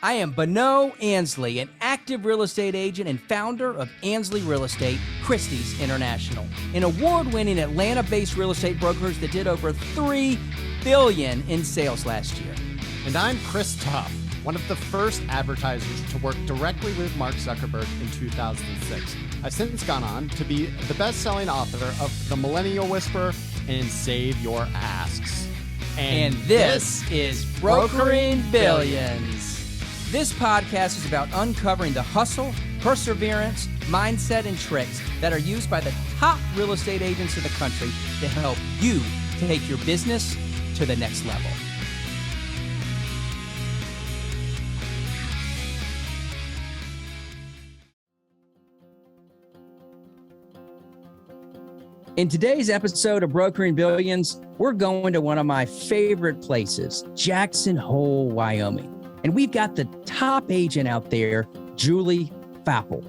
I am Bonneau and Julie, an active real estate agent and founder of Ansley Real Estate, Christie's International, an award-winning Atlanta-based real estate brokerage that did over $3 billion in sales last year. And I'm Chris Tuff, one of the first advertisers to work directly with Mark Zuckerberg in 2006. I've since gone on to be the best-selling author of The Millennial Whisperer and Save Your Asks. And this is Brokering Billions. This podcast is about uncovering the hustle, perseverance, mindset, and tricks that are used by the top real estate agents in the country to help you take your business to the next level. In today's episode of Brokering Billions, we're going to one of my favorite places, Jackson Hole, Wyoming. And we've got the top agent out there, Julie Faupel.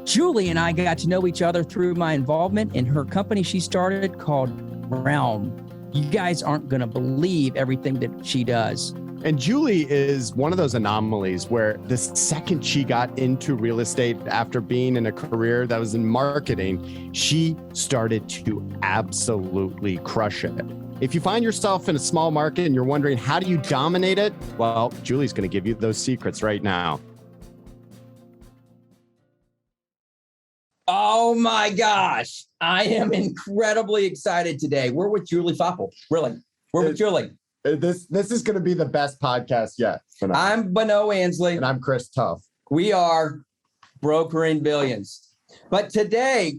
Julie and I got to know each other through my involvement in her company she started called Realm. You guys aren't going to believe everything that she does. And Julie is one of those anomalies where the second she got into real estate after being in a career that was in marketing, she started to absolutely crush it. If you find yourself in a small market and you're wondering, how do you dominate it? Well, Julie's going to give you those secrets right now. Oh my gosh. I am incredibly excited today. We're with Julie Faupel. Really. We're with Julie. This is going to be the best podcast yet. I'm Bonneau and Julie. And I'm Chris Tuff. We are Brokering Billions. But today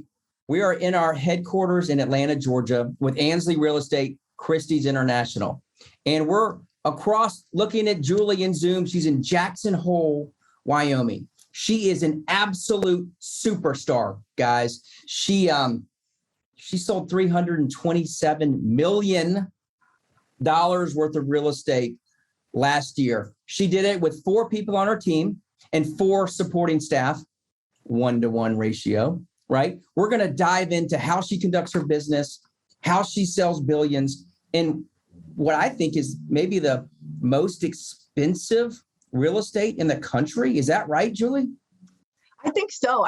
we are in our headquarters in Atlanta, Georgia with Ansley Real Estate, Christie's International. And we're across looking at Julie in Zoom. She's in Jackson Hole, Wyoming. She is an absolute superstar, guys. She sold $327 million worth of real estate last year. She did it with 4 people on her team and 4 supporting staff, 1-to-1 ratio, right? We're going to dive into how she conducts her business, how she sells billions, and what I think is maybe the most expensive real estate in the country. Is that right, Julie? I think so.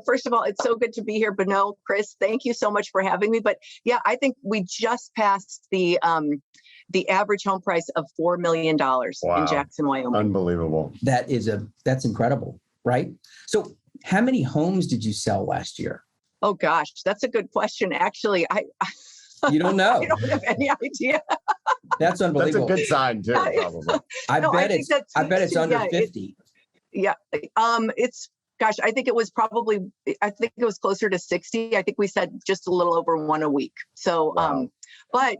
First of all, it's so good to be here, Bonneau, Chris. Thank you so much for having me. But yeah, I think we just passed the average home price of $4 million in Jackson, Wyoming. Unbelievable. That's incredible, right? So how many homes did you sell last year? Oh gosh, that's a good question. Actually, You don't know. I don't have any idea. That's unbelievable. That's a good sign too, probably. I bet it's under 50. I think it was closer to 60. I think we said just a little over 1 a week. So, wow. But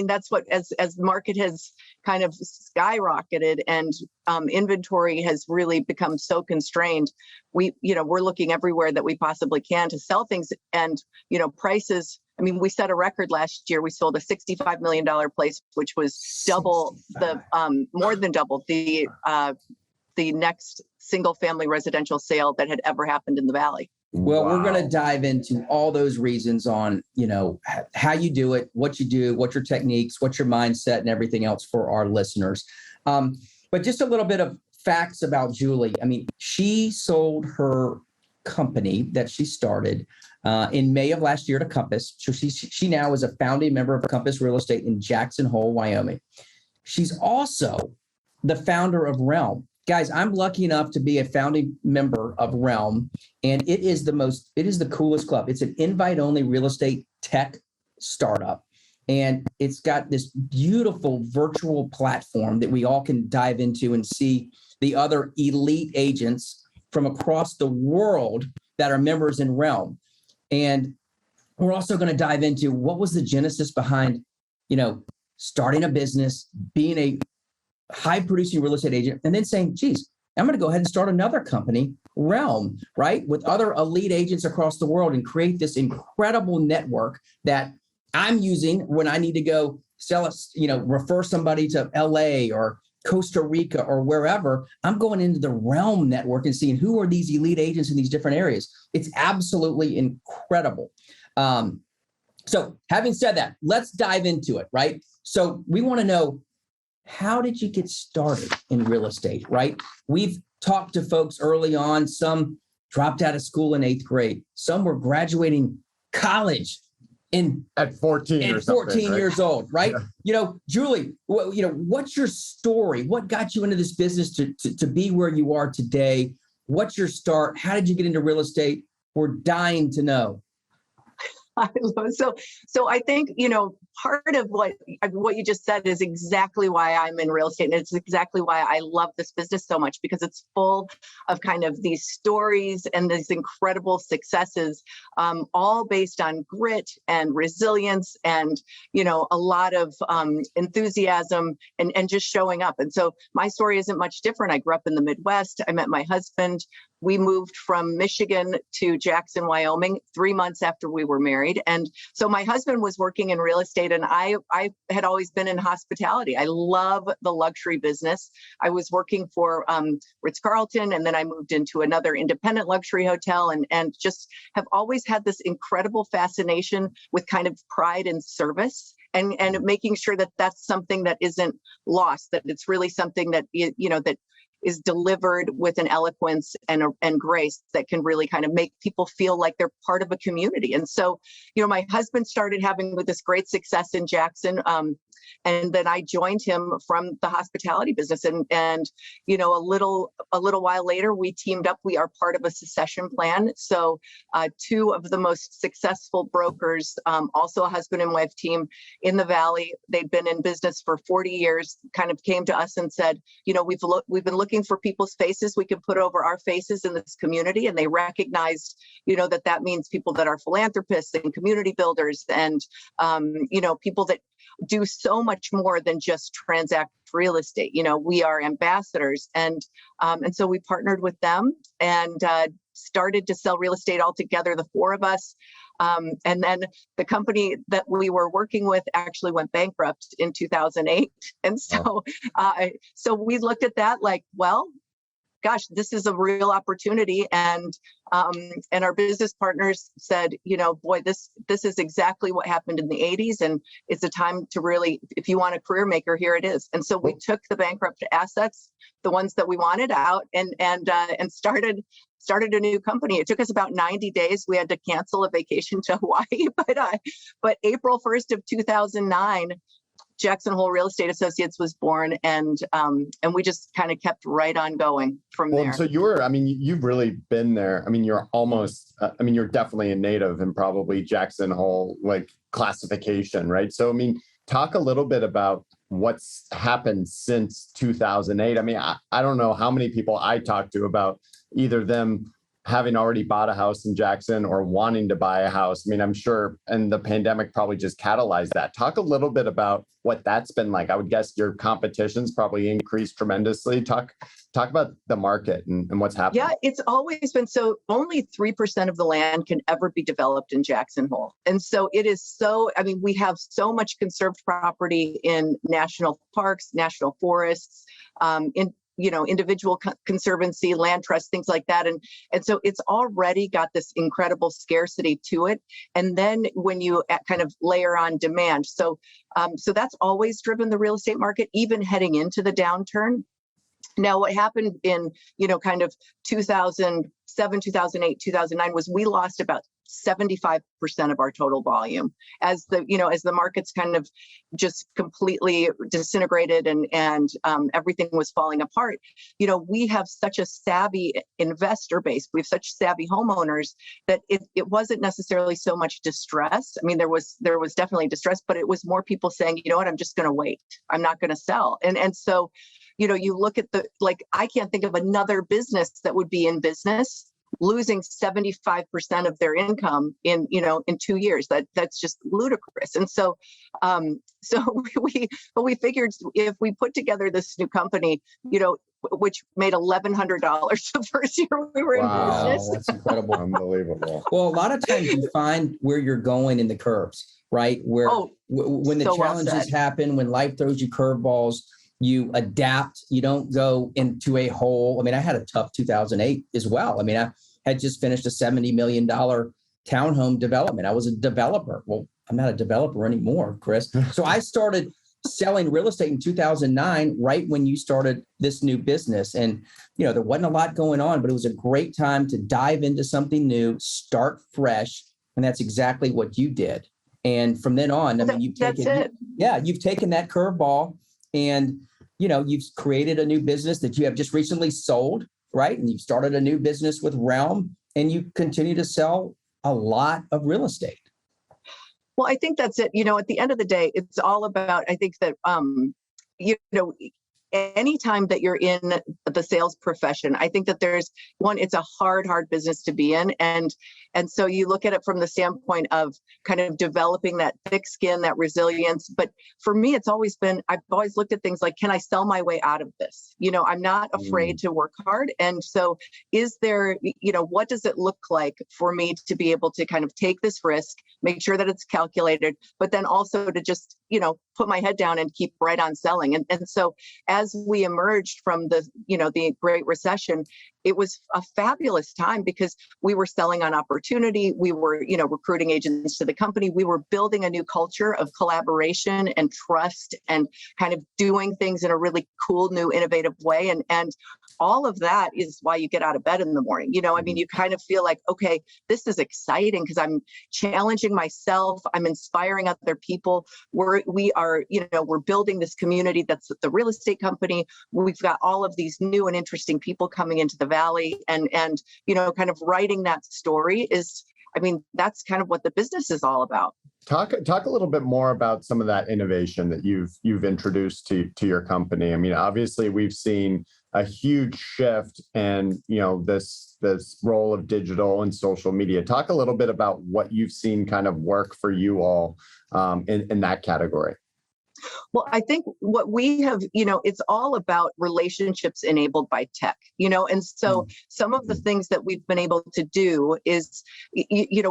that's what, as the market has kind of skyrocketed and inventory has really become so constrained, we're looking everywhere that we possibly can to sell things. And, prices, we set a record last year. We sold a $65 million place, which was more than double the next single family residential sale that had ever happened in the Valley. Well, we're going to dive into all those reasons on, how you do it, what you do, what your techniques, what's your mindset and everything else for our listeners. But just a little bit of facts about Julie. She sold her company that she started in May of last year to Compass. So she now is a founding member of Compass Real Estate in Jackson Hole, Wyoming. She's also the founder of Realm. Guys, I'm lucky enough to be a founding member of Realm, and it is the coolest club. It's an invite-only real estate tech startup, and it's got this beautiful virtual platform that we all can dive into and see the other elite agents from across the world that are members in Realm. And we're also going to dive into what was the genesis behind, starting a business, being a high producing real estate agent, and then saying, geez, I'm going to go ahead and start another company, Realm, right? With other elite agents across the world and create this incredible network that I'm using when I need to go sell refer somebody to LA or Costa Rica or wherever. I'm going into the Realm network and seeing who are these elite agents in these different areas. It's absolutely incredible. So having said that, let's dive into it, right? So we want to know, how did you get started in real estate, right? We've talked to folks early on. Some dropped out of school in 8th grade. Some were graduating college at 14 or something, 14 right? years old, right? Yeah. Julie, what's your story? What got you into this business to be where you are today? What's your start? How did you get into real estate? We're dying to know. So I think, part of what you just said is exactly why I'm in real estate. And it's exactly why I love this business so much, because it's full of kind of these stories and these incredible successes, all based on grit and resilience and, a lot of enthusiasm and just showing up. And so my story isn't much different. I grew up in the Midwest. I met my husband. We moved from Michigan to Jackson, Wyoming, 3 months after we were married. And so my husband was working in real estate, and I had always been in hospitality. I love the luxury business. I was working for Ritz-Carlton, and then I moved into another independent luxury hotel, and just have always had this incredible fascination with kind of pride and service. And making sure that that's something that isn't lost, that it's really something that, that is delivered with an eloquence and grace that can really kind of make people feel like they're part of a community. And so, my husband started having this great success in Jackson. And then I joined him from the hospitality business. And a little while later, we teamed up. We are part of a succession plan. So two of the most successful brokers, also a husband and wife team in the Valley, they'd been in business for 40 years, kind of came to us and said, we've been looking for people's faces we can put over our faces in this community. And they recognized, that means people that are philanthropists and community builders and, people that do so much more than just transact real estate. We are ambassadors. And so we partnered with them and started to sell real estate all together, the four of us. And then the company that we were working with actually went bankrupt in 2008. And so, so we looked at that like, well, gosh, this is a real opportunity. And our business partners said, boy, this is exactly what happened in the 80s. And it's a time to really, if you want a career maker, here it is. And so we took the bankrupt assets, the ones that we wanted out, and started a new company. It took us about 90 days. We had to cancel a vacation to Hawaii, but April 1st of 2009, Jackson Hole Real Estate Associates was born, and we just kind of kept right on going from there. So you've really been there. You're almost, you're definitely a native and probably Jackson Hole like classification, right? So, talk a little bit about what's happened since 2008. I don't know how many people I talked to about either them having already bought a house in Jackson or wanting to buy a house. I'm sure, and the pandemic probably just catalyzed that. Talk a little bit about what that's been like. I would guess your competition's probably increased tremendously. Talk about the market and what's happening. Yeah, it's always been so. Only 3% of the land can ever be developed in Jackson Hole. And so it is so, we have so much conserved property in national parks, national forests, individual conservancy, land trust, things like that. And so it's already got this incredible scarcity to it. And then when you kind of layer on demand, so that's always driven the real estate market, even heading into the downturn. Now, what happened in, kind of 2007, 2008, 2009 was we lost about 75% of our total volume as the markets kind of just completely disintegrated and everything was falling apart. We have such a savvy investor base. We have such savvy homeowners that it wasn't necessarily so much distress. There was definitely distress, but it was more people saying, you know what, I'm just going to wait. I'm not going to sell. And so, you look at I can't think of another business that would be in business losing 75% of their income in 2 years. That's just ludicrous. And so we figured if we put together this new company, which made $1,100 the first year we were in business. That's incredible. Unbelievable. Well, a lot of times you find where you're going in the curves, right? Where when the challenges happen, when life throws you curveballs, you adapt. You don't go into a hole. I had a tough 2008 as well. I had just finished a $70 million townhome development. I was a developer. Well, I'm not a developer anymore, Chris. So I started selling real estate in 2009, right when you started this new business. And, there wasn't a lot going on, but it was a great time to dive into something new, start fresh. And that's exactly what you did. And from then on, I mean, you've taken that curveball and, you've created a new business that you have just recently sold, right? And you've started a new business with Realm, and you continue to sell a lot of real estate. Well, I think that's it. At the end of the day, it's all about, I think that, anytime that you're in the sales profession, I think that it's a hard business to be in. And so you look at it from the standpoint of kind of developing that thick skin, that resilience. But for me, I've always looked at things like, can I sell my way out of this? I'm not afraid to work hard. And so what does it look like for me to be able to kind of take this risk, make sure that it's calculated, but then also to just, put my head down and keep right on selling. And so as we emerged from the Great Recession, it was a fabulous time because we were selling on opportunity. We were, recruiting agents to the company. We were building a new culture of collaboration and trust and kind of doing things in a really cool, new, innovative way. And all of that is why you get out of bed in the morning. You kind of feel like, okay, this is exciting because I'm challenging myself. I'm inspiring other people. We're building this community that's the real estate company. We've got all of these new and interesting people coming into the Valley and kind of writing that story that's kind of what the business is all about. Talk a little bit more about some of that innovation that you've introduced to your company. I mean, obviously we've seen a huge shift and this role of digital and social media. Talk a little bit about what you've seen kind of work for you all in that category. Well, I think what we have, it's all about relationships enabled by tech, and so some of the things that we've been able to do is,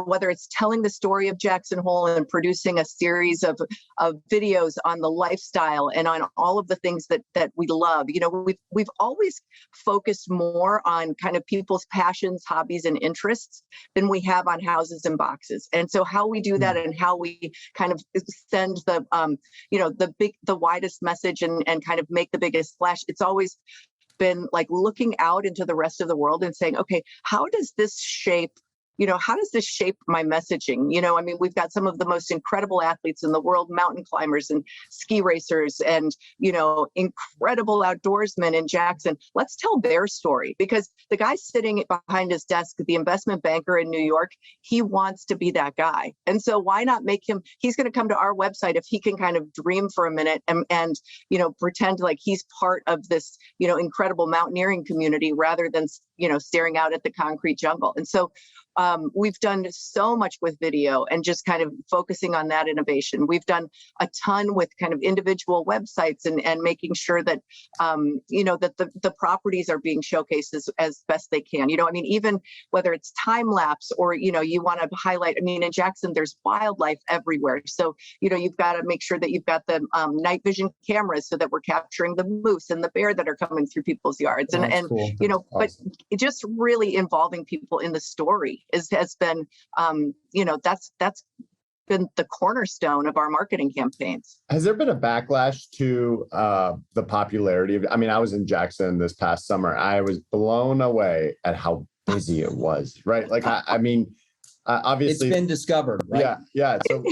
whether it's telling the story of Jackson Hole and producing a series of videos on the lifestyle and on all of the things that we love, we've always focused more on kind of people's passions, hobbies, and interests than we have on houses and boxes. And so how we do that and how we kind of send the widest message and kind of make the biggest splash. It's always been like looking out into the rest of the world and saying, okay, how does this shape my messaging? We've got some of the most incredible athletes in the world, mountain climbers and ski racers and, incredible outdoorsmen in Jackson. Let's tell their story because the guy sitting behind his desk, the investment banker in New York, he wants to be that guy. And so why not he's going to come to our website if he can kind of dream for a minute and pretend like he's part of this, incredible mountaineering community rather than, staring out at the concrete jungle. And so we've done so much with video and just kind of focusing on that innovation. We've done a ton with kind of individual websites and making sure that, that the properties are being showcased as best they can. Even whether it's time lapse or, you want to highlight, in Jackson, there's wildlife everywhere. So, you've got to make sure that you've got the night vision cameras so that we're capturing the moose and the bear that are coming through people's yards. Cool. But just really involving people in the story has been, that's been the cornerstone of our marketing campaigns. Has there been a backlash to the popularity of? I was in Jackson this past summer. I was blown away at how busy it was. Right, like obviously it's been discovered. Right? Yeah. So,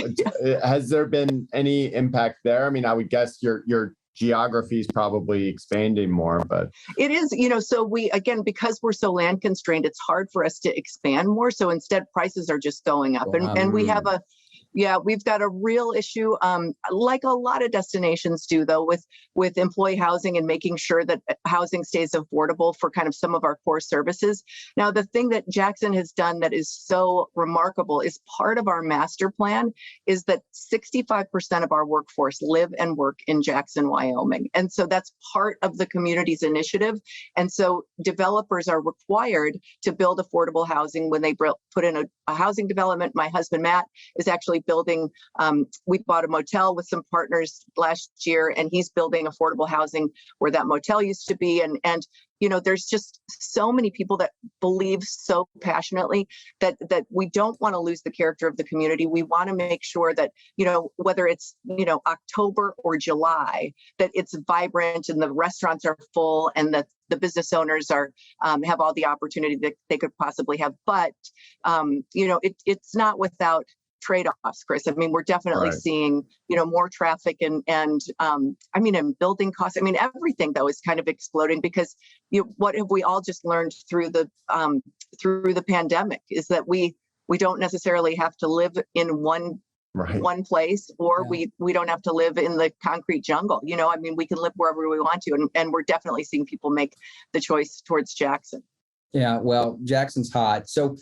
has there been any impact there? I would guess your geography is probably expanding more, but it is, so we, again, because we're so land constrained, it's hard for us to expand more. So instead prices are just going up and we have we've got a real issue, like a lot of destinations do, though, with employee housing and making sure that housing stays affordable for kind of some of our core services. Now, the thing that Jackson has done that is so remarkable is part of our master plan is that 65% of our workforce live and work in Jackson, Wyoming. And so that's part of the community's initiative. And so developers are required to build affordable housing when they put in a housing development. My husband, Matt, is actually building, we bought a motel with some partners last year, and he's building affordable housing where that motel used to be. And there's just so many people that believe so passionately that we don't want to lose the character of the community. We want to make sure that, whether it's, October or July, that it's vibrant and the restaurants are full and that the business owners are have all the opportunity that they could possibly have. But, it's not without trade-offs, Chris. I mean, we're definitely seeing, more traffic and and building costs. I mean, everything though is kind of exploding because what have we all just learned through the pandemic is that we don't necessarily have to live in one place, or we don't have to live in the concrete jungle. We can live wherever we want to, and we're definitely seeing people make the choice towards Jackson. Yeah, well, Jackson's hot. So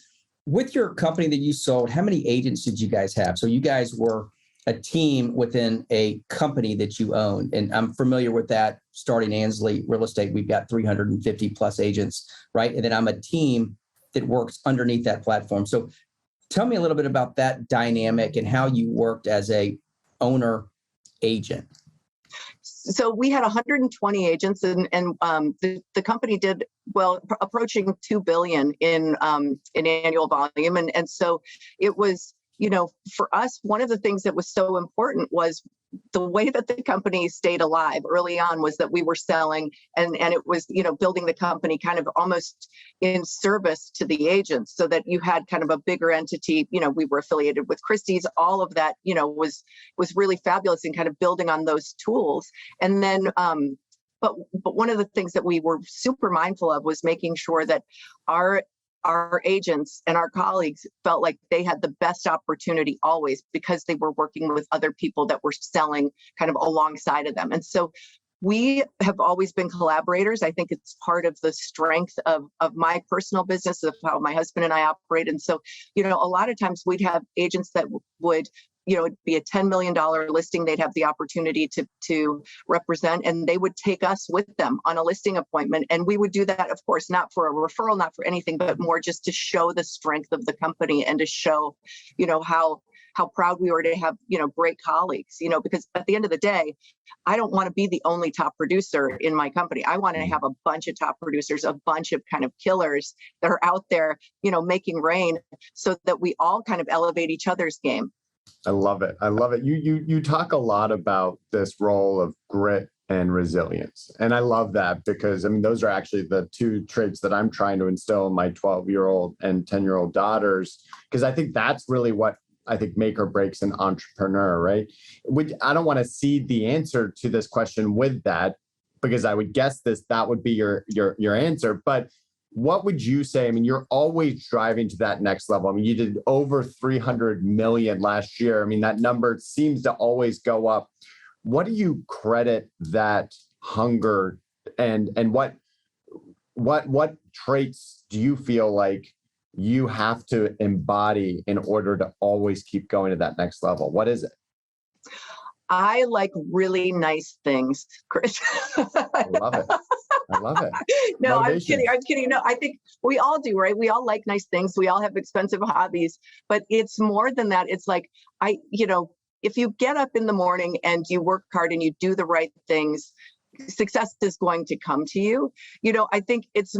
with your company that you sold, how many agents did you guys have? So you guys were a team within a company that you own. And I'm familiar with that. Starting Ansley Real Estate, we've got 350 plus agents, right? And then I'm a team that works underneath that platform. So tell me a little bit about that dynamic and how you worked as a owner agent. So we had 120 agents, and the company did well, approaching 2 billion in annual volume, and so it was, for us, one of the things that was so important was the way that the company stayed alive early on was that we were selling, and it was, building the company kind of almost in service to the agents, so that you had kind of a bigger entity. We were affiliated with Christie's, all of that, was really fabulous, and kind of building on those tools. And then, but one of the things that we were super mindful of was making sure that our agents and our colleagues felt like they had the best opportunity always, because they were working with other people that were selling kind of alongside of them. And so we have always been collaborators. I think it's part of the strength of my personal business, of how my husband and I operate. And so, a lot of times we'd have agents that would, it'd be a $10 million listing. They'd have the opportunity to represent, and they would take us with them on a listing appointment. And we would do that, of course, not for a referral, not for anything, but more just to show the strength of the company and to show, how proud we were to have, great colleagues, because at the end of the day, I don't want to be the only top producer in my company. I want to have a bunch of top producers, a bunch of kind of killers that are out there, making rain, so that we all kind of elevate each other's game. I love it. I love it. You talk a lot about this role of grit and resilience. And I love that because, those are actually the two traits that I'm trying to instill in my 12-year-old and 10-year-old daughters, because I think that's really what I think make or breaks an entrepreneur, right? I don't want to cede the answer to this question with that, because I would guess that would be your answer. But what would you say? You're always driving to that next level. You did over 300 million last year. That number seems to always go up. What do you credit that hunger and what traits do you feel like you have to embody in order to always keep going to that next level? What is it? I like really nice things, Chris. I love it. I love it. No, Motivation. I'm kidding. No, I think we all do, right? We all like nice things. We all have expensive hobbies, but it's more than that. It's like, if you get up in the morning and you work hard and you do the right things, success is going to come to you. I think it's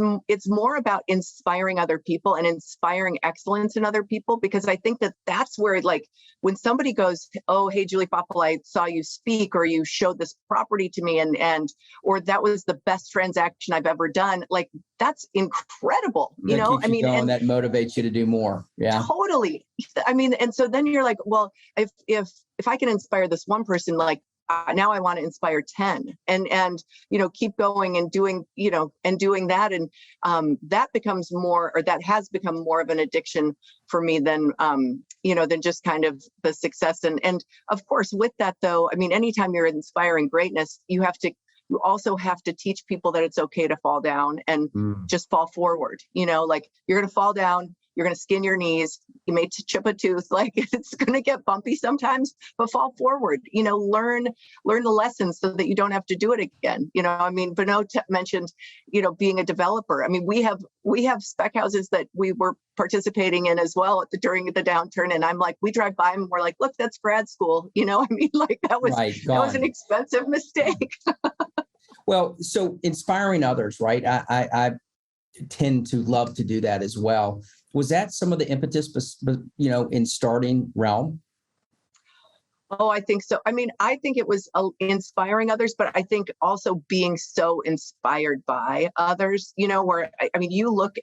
more about inspiring other people and inspiring excellence in other people, because I think that's where, like, when somebody goes, oh, hey, Julie Faupel, I saw you speak, or you showed this property to me, or that was the best transaction I've ever done. Like, that's incredible. That keeps you going, that motivates you to do more. Yeah, totally. And so then you're like, well, if I can inspire this one person, like, now I want to inspire 10 and keep going and doing that. And that becomes more, or that has become more of an addiction for me than just kind of the success. And of course, with that though, anytime you're inspiring greatness, you also have to teach people that it's okay to fall down and just fall forward. Like, you're going to fall down, you're going to skin your knees, you may chip a tooth, like, it's going to get bumpy sometimes, but fall forward, learn the lessons so that you don't have to do it again. Bonneau mentioned, being a developer. We have spec houses that we were participating in as well during the downturn. And I'm like, we drive by and we're like, look, that's grad school. Like, that was an expensive mistake. Well, so inspiring others, right? I tend to love to do that as well. Was that some of the impetus, in starting Realm? Oh, I think so. I mean, I think it was inspiring others, but I think also being so inspired by others, where, I mean, you look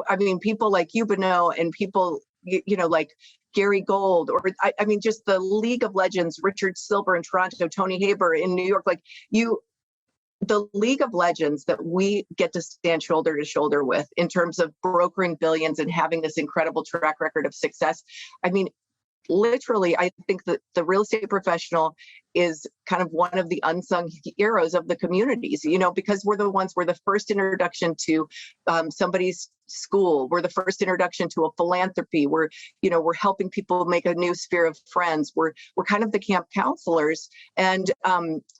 I mean, people like you, Bonneau, and people, like Gary Gold, or I mean, just the League of Legends, Richard Silver in Toronto, Tony Haber in New York, like the League of Legends that we get to stand shoulder to shoulder with in terms of brokering billions and having this incredible track record of success. I mean, literally, I think that the real estate professional is kind of one of the unsung heroes of the communities, because we're the first introduction to somebody's school. We're the first introduction to a philanthropy. We're helping people make a new sphere of friends. We're kind of the camp counselors. And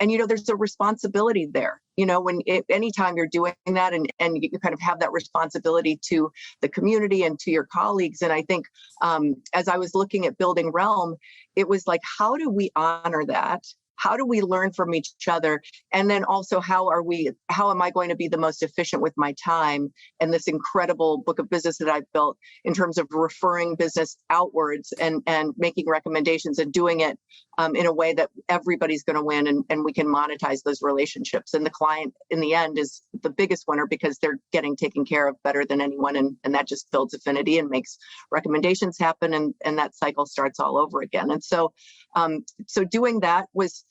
there's a responsibility there, anytime you're doing that and you kind of have that responsibility to the community and to your colleagues. And I think as I was looking at building Realm, it was like, how do we honor that? How do we learn from each other? And then also, how am I going to be the most efficient with my time and this incredible book of business that I've built in terms of referring business outwards and making recommendations and doing it in a way that everybody's going to win and we can monetize those relationships. And the client in the end is the biggest winner because they're getting taken care of better than anyone. And that just builds affinity and makes recommendations happen. And that cycle starts all over again. And so doing that was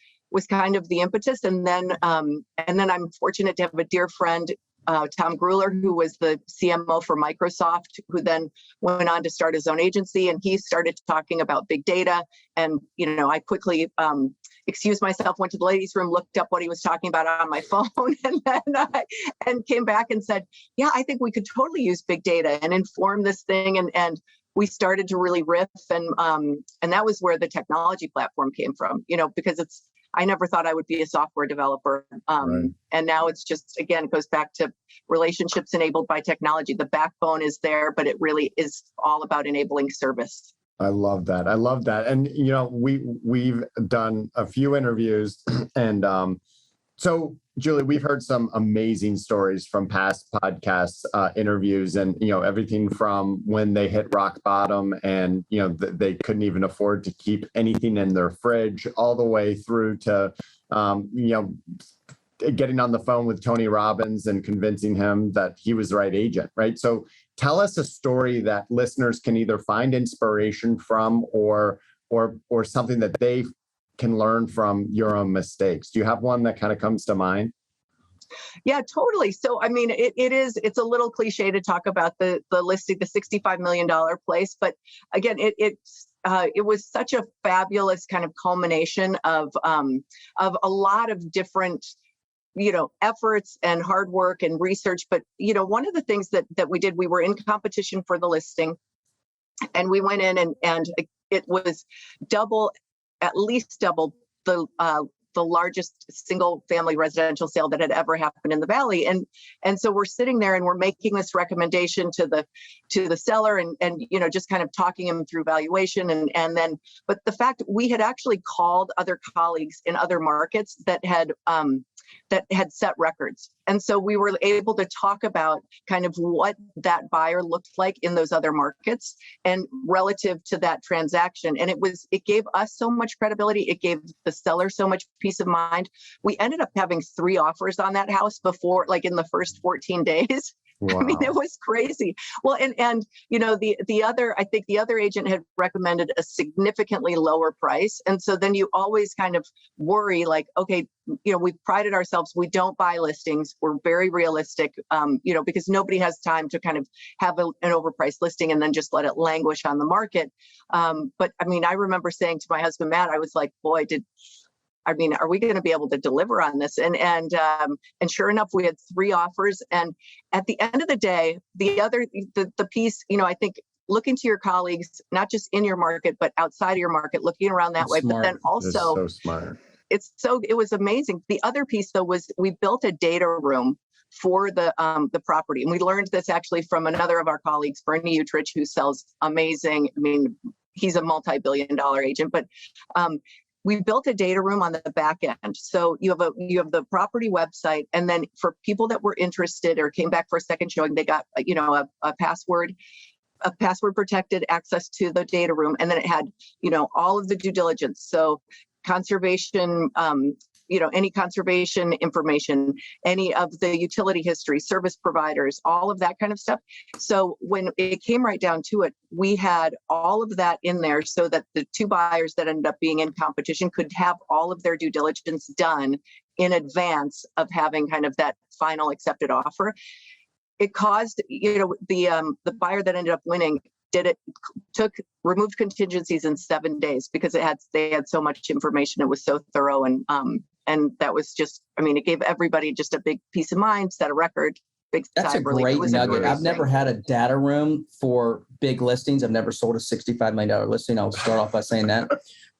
kind of the impetus. And then I'm fortunate to have a dear friend, Tom Grueller, who was the CMO for Microsoft, who then went on to start his own agency. And he started talking about big data. And, I quickly excused myself, went to the ladies' room, looked up what he was talking about on my phone, and then came back and said, yeah, I think we could totally use big data and inform this thing. And we started to really riff. And that was where the technology platform came from, because I never thought I would be a software developer. Right. And now it's just, again, it goes back to relationships enabled by technology. The backbone is there, but it really is all about enabling service. I love that. And, we've done a few interviews and, so Julie, we've heard some amazing stories from past podcasts, interviews, and, everything from when they hit rock bottom and, they couldn't even afford to keep anything in their fridge, all the way through to, getting on the phone with Tony Robbins and convincing him that he was the right agent, right? So tell us a story that listeners can either find inspiration from or something that they can learn from your own mistakes. Do you have one that kind of comes to mind? Yeah, totally. So, I mean, it's a little cliche to talk about the listing, the $65 million place, but again, it was such a fabulous kind of culmination of a lot of different efforts and hard work and research. But, one of the things that we did, we were in competition for the listing, and we went in and it was at least double the largest single family residential sale that had ever happened in the Valley. And so we're sitting there and we're making this recommendation to the seller and just kind of talking him through valuation. And then, but the fact we had actually called other colleagues in other markets that had set records. And so we were able to talk about kind of what that buyer looked like in those other markets and relative to that transaction. And it gave us so much credibility. It gave the seller so much peace of mind. We ended up having 3 offers on that house before, like in the first 14 days. Wow. I mean, it was crazy. Well, and I think the other agent had recommended a significantly lower price. And so then you always kind of worry like, okay, we've prided ourselves. We don't buy listings. We're very realistic, because nobody has time to kind of have an overpriced listing and then just let it languish on the market. But I mean, I remember saying to my husband, Matt, I was like, boy, are we going to be able to deliver on this? And sure enough, we had 3 offers. And at the end of the day, the piece, I think looking to your colleagues, not just in your market, but outside of your market, looking around that way. Smart. But then also, so smart. It was amazing. The other piece though was we built a data room for the property. And we learned this actually from another of our colleagues, Bernie Utrich, who sells amazing. I mean, he's a multi-billion-dollar agent, but we built a data room on the back end. So you have the property website, and then for people that were interested or came back for a second showing, they got a password protected access to the data room, and then it had all of the due diligence. So conservation, any conservation information, any of the utility history, service providers, all of that kind of stuff. So when it came right down to it, we had all of that in there so that the two buyers that ended up being in competition could have all of their due diligence done in advance of having kind of that final accepted offer. It caused, the buyer that ended up winning removed contingencies in 7 days because they had so much information. It was so thorough, and that was just, it gave everybody just a big peace of mind, set a record. That's a great nugget. I've never had a data room for big listings. I've never sold a $65 million listing. I'll start off by saying that.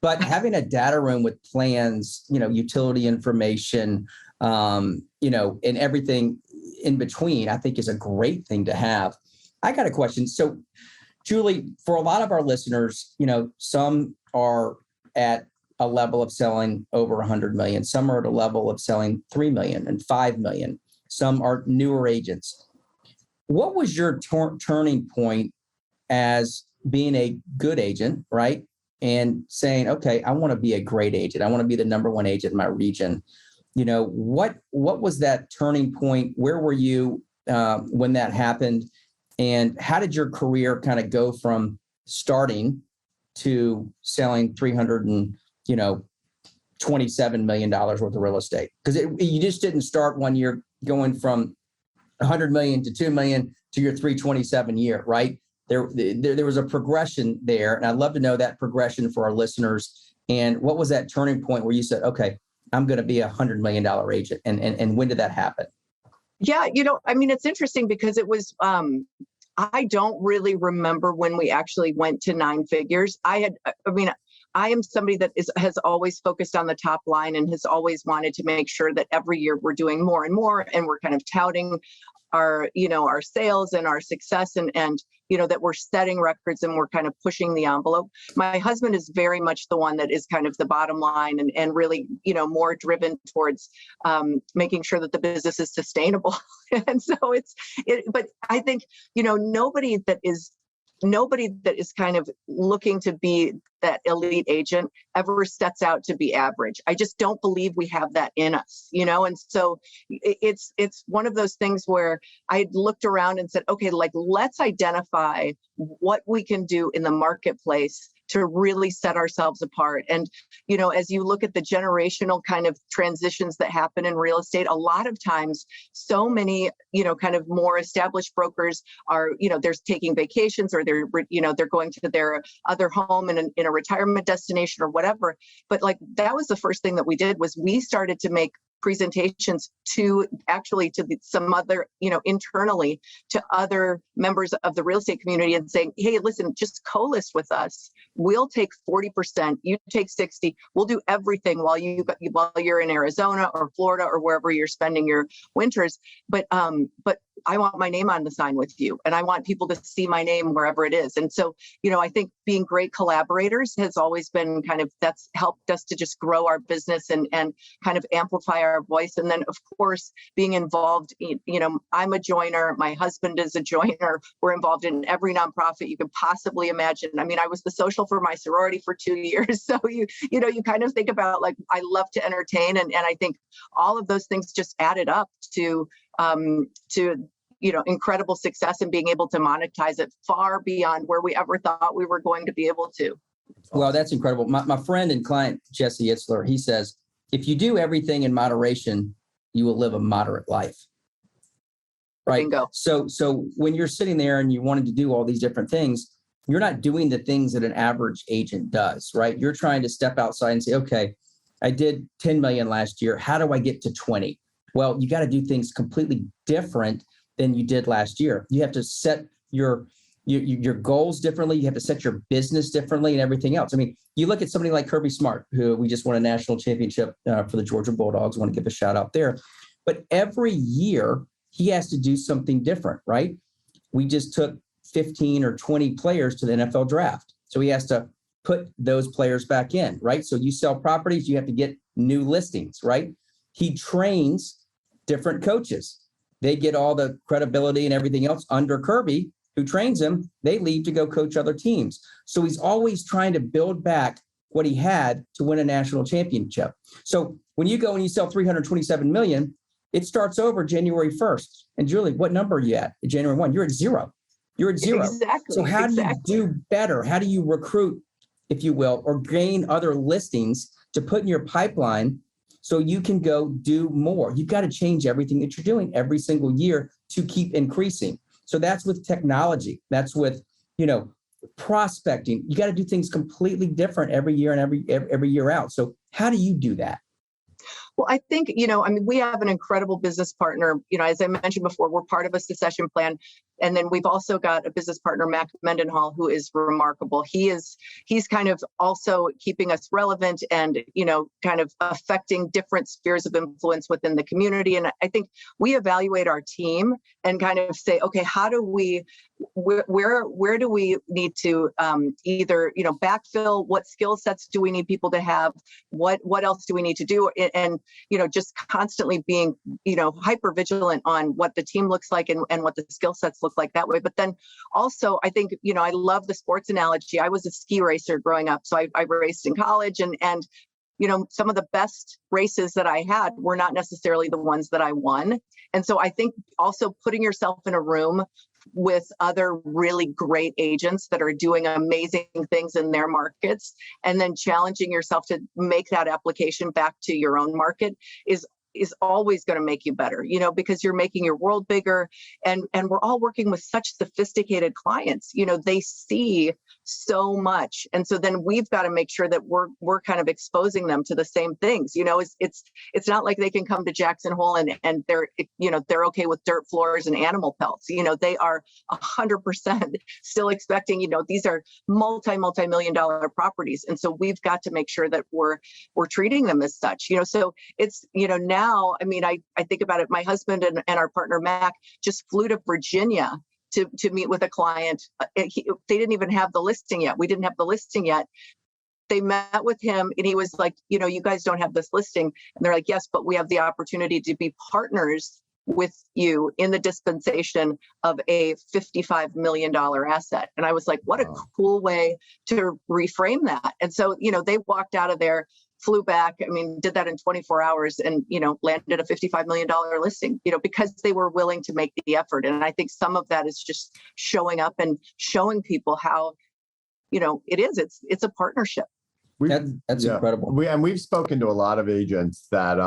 But having a data room with plans, utility information, and everything in between, I think is a great thing to have. I got a question. So, Julie, for a lot of our listeners, some are at a level of selling over 100 million. Some are at a level of selling 3 million and 5 million. Some are newer agents. What was your turning point as being a good agent, right? And saying, okay, I want to be a great agent. I want to be the number one agent in my region. What was that turning point? Where were you when that happened? And how did your career kind of go from starting to selling $327 million worth of real estate? Because you just didn't start 1 year going from 100 million to 2 million to your 327 year, right? There was a progression there. And I'd love to know that progression for our listeners. And what was that turning point where you said, okay, I'm going to be $100 million agent? And when did that happen? Yeah, it's interesting because it was, I don't really remember when we actually went to 9 figures. I am somebody that has always focused on the top line and has always wanted to make sure that every year we're doing more and more, and we're kind of touting our sales and our success, and that we're setting records and we're kind of pushing the envelope. My husband is very much the one that is kind of the bottom line and really, more driven towards making sure that the business is sustainable. And so but I think, nobody that is kind of looking to be that elite agent ever sets out to be average. I just don't believe we have that in us, and so it's one of those things where I looked around and said, okay, let's identify what we can do in the marketplace to really set ourselves apart. And, as you look at the generational kind of transitions that happen in real estate, a lot of times, so many, kind of more established brokers are, they're taking vacations, or they're going to their other home in a retirement destination or whatever. But that was the first thing that we did, was we started to make presentations to some other, internally to other members of the real estate community, and saying, hey, listen, just co-list with us. We'll take 40%, you take 60. We'll do everything while you're in Arizona or Florida or wherever you're spending your winters. But I want my name on the sign with you, and I want people to see my name wherever it is. And so, I think being great collaborators has always been that's helped us to just grow our business and kind of amplify our voice. And then, of course, being involved, I'm a joiner. My husband is a joiner. We're involved in every nonprofit you could possibly imagine. I was the social for my sorority for 2 years. So you kind of think about, I love to entertain. And I think all of those things just added up to incredible success and being able to monetize it far beyond where we ever thought we were going to be able to. Well, that's incredible. My friend and client, Jesse Itzler, he says, if you do everything in moderation, you will live a moderate life. Right. Bingo. So when you're sitting there and you wanted to do all these different things, you're not doing the things that an average agent does, right? You're trying to step outside and say, okay, I did 10 million last year. How do I get to 20? Well, you got to do things completely different than you did last year. You have to set your goals differently. You have to set your business differently and everything else. You look at somebody like Kirby Smart, who we just won a national championship for the Georgia Bulldogs. I want to give a shout out there. But every year he has to do something different, right? We just took 15 or 20 players to the NFL draft. So he has to put those players back in, right? So you sell properties, you have to get new listings, right? He trains different coaches. They get all the credibility and everything else under Kirby, who trains them. They leave to go coach other teams. So he's always trying to build back what he had to win a national championship. So when you go and you sell 327 million, it starts over January 1st. And Julie, what number are you at January 1? You're at zero. You're at zero. Exactly. So how do you do better? How do you recruit, if you will, or gain other listings to put in your pipeline so you can go do more? You've got to change everything that you're doing every single year to keep increasing. So that's with technology. That's with, prospecting. You got to do things completely different every year and every year out. So how do you do that? Well, I think, we have an incredible business partner. As I mentioned before, we're part of a succession plan. And then we've also got a business partner, Mac Mendenhall, who is remarkable. He's kind of also keeping us relevant and, kind of affecting different spheres of influence within the community. And I think we evaluate our team and kind of say, okay, how do we, where do we need to either, backfill? What skill sets do we need people to have? What else do we need to do? And, just constantly being, hyper vigilant on what the team looks like and what the skill sets look like that way. But then also, I think, I love the sports analogy. I was a ski racer growing up. So I raced in college and some of the best races that I had were not necessarily the ones that I won. And so I think also putting yourself in a room with other really great agents that are doing amazing things in their markets, and then challenging yourself to make that application back to your own market is always going to make you better, because you're making your world bigger, and we're all working with such sophisticated clients. They see so much, and so then we've got to make sure that we're kind of exposing them to the same things. It's not like they can come to Jackson Hole and they're okay with dirt floors and animal pelts. They are 100% still expecting. These are multi-million dollar properties, and so we've got to make sure that we're treating them as such. So it's now. I think about it. My husband and our partner, Mac, just flew to Virginia to meet with a client. They didn't even have the listing yet. We didn't have the listing yet. They met with him and he was like, you guys don't have this listing. And they're like, yes, but we have the opportunity to be partners with you in the dispensation of a $55 million asset. And I was like, what a cool way to reframe that. And so, they walked out of there, flew back, did that in 24 hours and, landed a $55 million listing, because they were willing to make the effort. And I think some of that is just showing up and showing people how, it's a partnership. That's incredible. We've spoken to a lot of agents that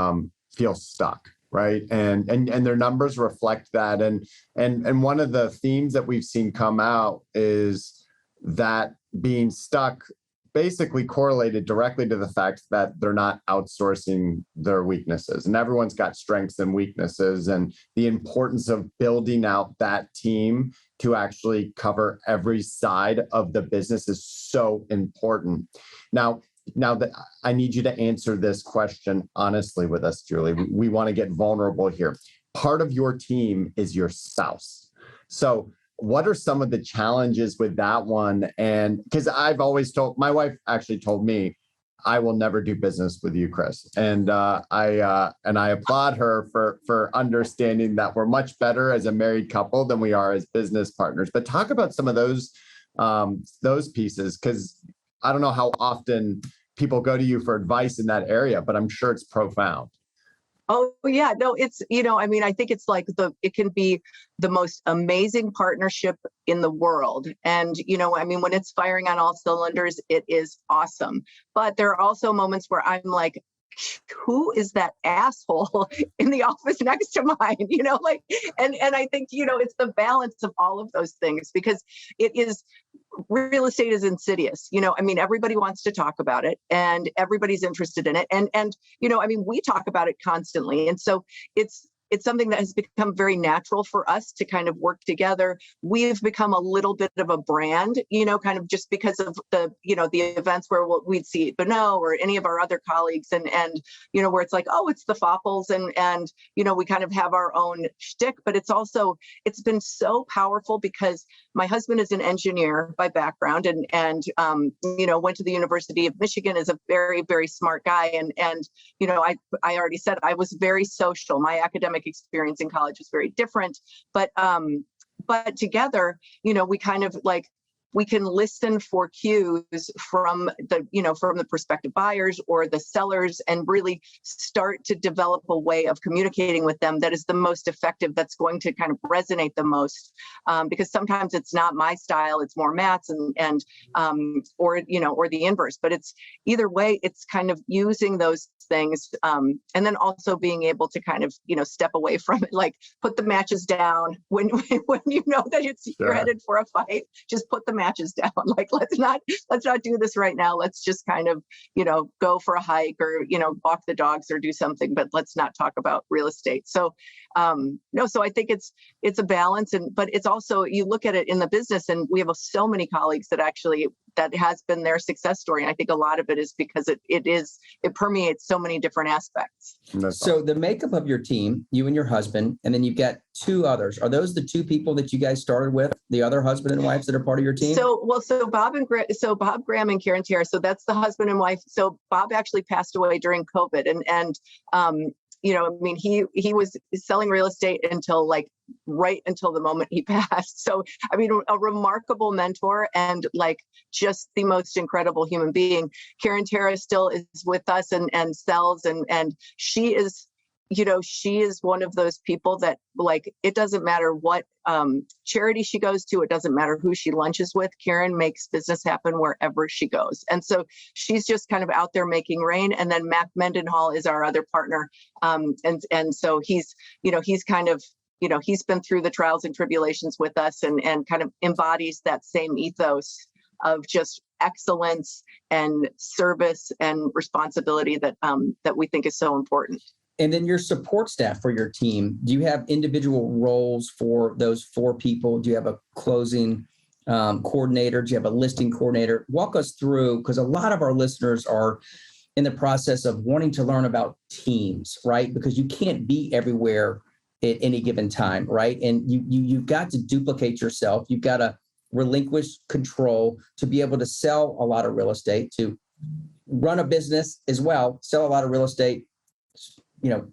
feel stuck. Right. And their numbers reflect that. And one of the themes that we've seen come out is that being stuck basically correlated directly to the fact that they're not outsourcing their weaknesses, and everyone's got strengths and weaknesses, and the importance of building out that team to actually cover every side of the business is so important. Now that I need you to answer this question honestly with us, Julie, we want to get vulnerable here. Part of your team is your spouse. So what are some of the challenges with that one? And because I've always told, my wife actually told me, I will never do business with you, Chris. And I applaud her for understanding that we're much better as a married couple than we are as business partners. But talk about some of those pieces, because I don't know how often people go to you for advice in that area, but I'm sure it's profound. Oh yeah, no, it's, I think it's like it can be the most amazing partnership in the world. And, when it's firing on all cylinders, it is awesome. But there are also moments where I'm like, who is that asshole in the office next to mine? And I think, it's the balance of all of those things, because real estate is insidious. Everybody wants to talk about it and everybody's interested in it. And we talk about it constantly. And so it's it's something that has become very natural for us to kind of work together. We've become a little bit of a brand, kind of just because of the, the events where we'd see Bonneau or any of our other colleagues and, where it's like, oh, it's the Faupels and, we kind of have our own shtick, but it's been so powerful because my husband is an engineer by background and went to the University of Michigan, is a very, very smart guy. And I already said I was very social. My academic experience in college was very different, but together, we kind of like, we can listen for cues from the prospective buyers or the sellers and really start to develop a way of communicating with them that is the most effective, that's going to kind of resonate the most. Because sometimes it's not my style, it's more Matt's or the inverse, but it's either way, it's kind of using those things. And then also being able to kind of, step away from it, like put the matches down when you know that you're headed for a fight, just put the matches down. Like, let's not do this right now. Let's just kind of, go for a hike or, walk the dogs or do something, but let's not talk about real estate. So, so I think it's a balance, but it's also, you look at it in the business, and we have so many colleagues that has been their success story. And I think a lot of it is because it permeates so many different aspects. So the makeup of your team, you and your husband, and then you've got two others. Are those the two people that you guys started with, the other husband and wives that are part of your team? So Bob Graham and Karen Tiara. So that's the husband and wife. So Bob actually passed away during COVID, and he was selling real estate until right until the moment he passed. So, a remarkable mentor and just the most incredible human being. Karen Tiara still is with us and sells, and she is, she is one of those people that it doesn't matter what charity she goes to, it doesn't matter who she lunches with. Karen makes business happen wherever she goes. And so she's just kind of out there making rain. And then Mac Mendenhall is our other partner. And so he's kind of, he's been through the trials and tribulations with us and kind of embodies that same ethos of just excellence and service and responsibility that we think is so important. And then your support staff for your team, do you have individual roles for those 4 people? Do you have a closing coordinator? Do you have a listing coordinator? Walk us through, because a lot of our listeners are in the process of wanting to learn about teams, right? Because you can't be everywhere at any given time, right? And you've got to duplicate yourself. You've got to relinquish control to be able to sell a lot of real estate, to run a business as well, sell a lot of real estate,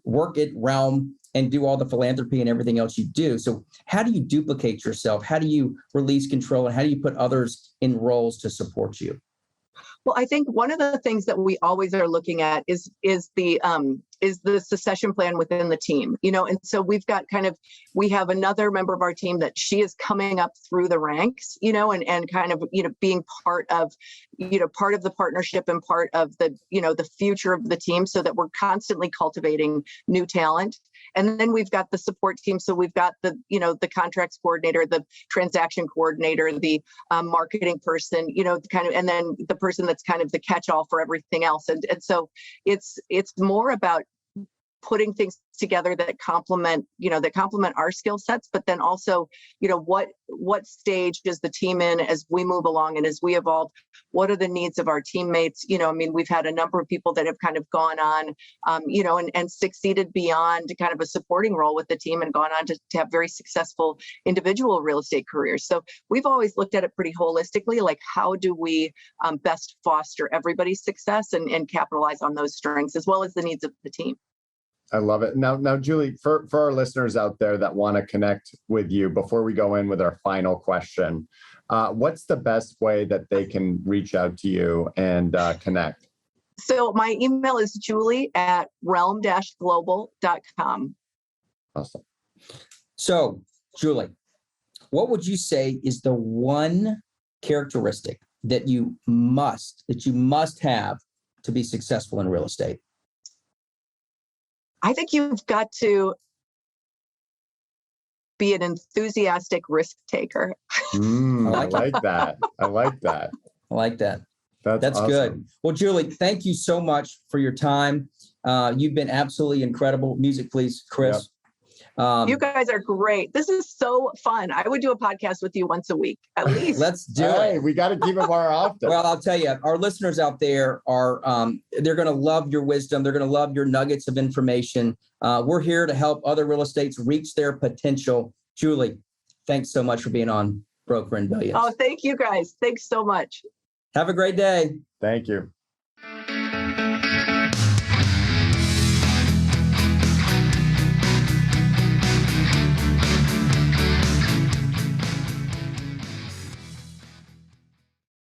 work at Realm and do all the philanthropy and everything else you do. So how do you duplicate yourself? How do you release control? And how do you put others in roles to support you? Well, I think one of the things that we always are looking at is the succession plan within the team, and so we have another member of our team that she is coming up through the ranks, and kind of, being part of the partnership and part of the future of the team, so that we're constantly cultivating new talent. And then we've got the support team. So we've got the contracts coordinator, the transaction coordinator, the marketing person, and then the person that's kind of the catch-all for everything else. And so it's more about putting things together that complement our skill sets, but then also, what stage is the team in as we move along and as we evolve? What are the needs of our teammates? We've had a number of people that have kind of gone on, and succeeded beyond kind of a supporting role with the team and gone on to have very successful individual real estate careers. So we've always looked at it pretty holistically, like how do we best foster everybody's success and capitalize on those strengths as well as the needs of the team. I love it. Now, Julie, for our listeners out there that want to connect with you, before we go in with our final question, what's the best way that they can reach out to you and connect? So my email is julie@realm-global.com. Awesome. So, Julie, what would you say is the one characteristic that you must have to be successful in real estate? I think you've got to be an enthusiastic risk taker. I like that. I like that. I like that. That's awesome. Good. Well, Julie, thank you so much for your time. You've been absolutely incredible. Music, please, Chris. You guys are great. This is so fun. I would do a podcast with you once a week, at least. Let's do Hey, it. we got to keep it more often. Well, I'll tell you, our listeners out there are, they're going to love your wisdom. They're going to love your nuggets of information. We're here to help other real estates reach their potential. Julie, thanks so much for being on Broker in Billions. Oh, thank you guys. Thanks so much. Have a great day. Thank you.